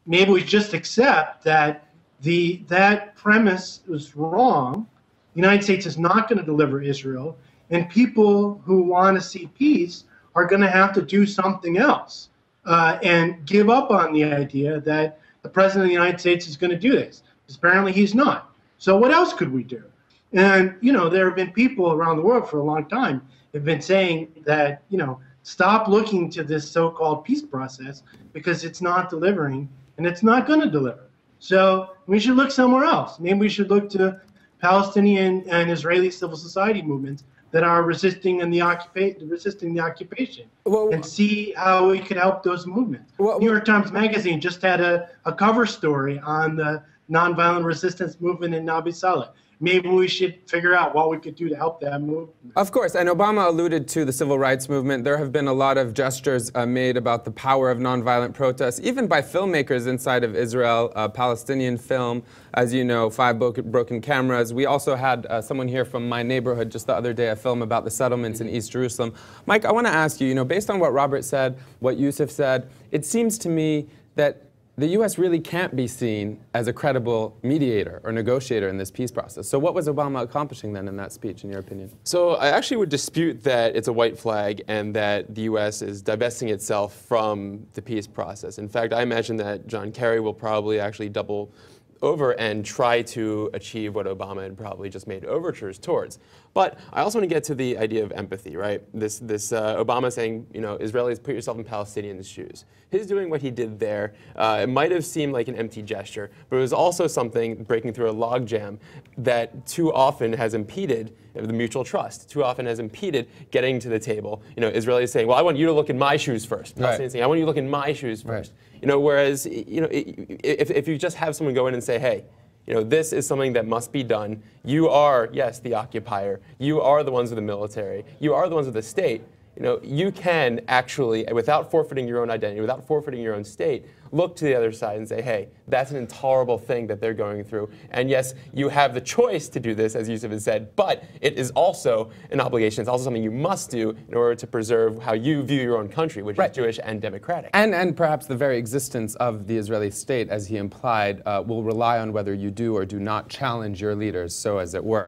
maybe we just accept that that premise was wrong. The United States is not going to deliver Israel, and people who want to see peace are going to have to do something else and give up on the idea that the president of the United States is going to do this. Because apparently he's not. So what else could we do? And, there have been people around the world for a long time have been saying that, stop looking to this so-called peace process because it's not delivering and it's not going to deliver. So we should look somewhere else. Maybe we should look to Palestinian and Israeli civil society movements that are resisting the occupation, and see how we could help those movements. New York Times Magazine just had a cover story on the nonviolent resistance movement in Nabi Saleh. Maybe we should figure out what we could do to help that movement. Of course, and Obama alluded to the civil rights movement. There have been a lot of gestures made about the power of nonviolent protests, even by filmmakers inside of Israel, Palestinian film, as you know, Five Broken Cameras. We also had someone here from my neighborhood just the other day, a film about the settlements in East Jerusalem. Mike, I want to ask you, based on what Robert said, what Yusuf said, it seems to me that the U.S. really can't be seen as a credible mediator or negotiator in this peace process. So what was Obama accomplishing then in that speech, in your opinion? So I actually would dispute that it's a white flag and that the U.S. is divesting itself from the peace process. In fact, I imagine that John Kerry will probably actually double over and try to achieve what Obama had probably just made overtures towards. But I also want to get to the idea of empathy, right? This Obama saying, Israelis, put yourself in Palestinians' shoes. His doing what he did there, it might have seemed like an empty gesture, but it was also something breaking through a logjam that too often has impeded the mutual trust, too often has impeded getting to the table. Israelis saying, well, I want you to look in my shoes first. Palestinians saying, I want you to look in my shoes first. Whereas, if you just have someone go in and say, hey, this is something that must be done. You are, yes, the occupier. You are the ones with the military. You are the ones with the state. You can actually, without forfeiting your own identity, without forfeiting your own state, look to the other side and say, hey, that's an intolerable thing that they're going through. And yes, you have the choice to do this, as Yusuf has said, but it is also an obligation. It's also something you must do in order to preserve how you view your own country, which is Jewish and democratic. And perhaps the very existence of the Israeli state, as he implied, will rely on whether you do or do not challenge your leaders, so as it were.